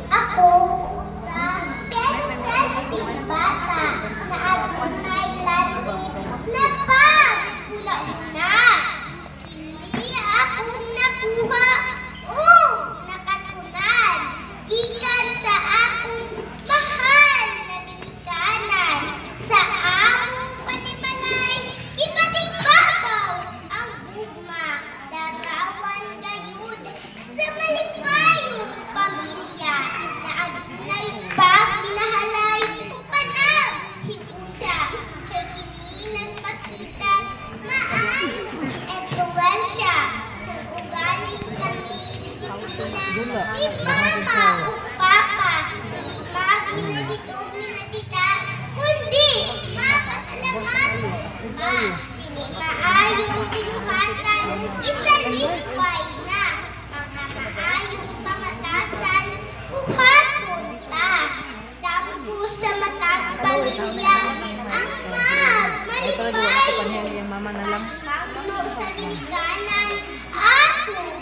Ako sa sensitive bata na adunay landing na pag-una-una. Kini akong nakuha o nakatunan gikan sa akong mahal na ginikanan sa among patibalay ibating-babaw ang gugma darawan gayud sa maligayong pamilya na adunay pagminahalay ug panaghiusa kay kini nagpakita maayong impluwensya kung ugaling kami disiplina ni mama ug papa dili minadito kundi mapasalamatan dili maayong binuhatan isa lipay na mga maayong pamatasan buhaton ta dampo sa matang pamilya ang magmalipay ang mamno sa ginikanan atong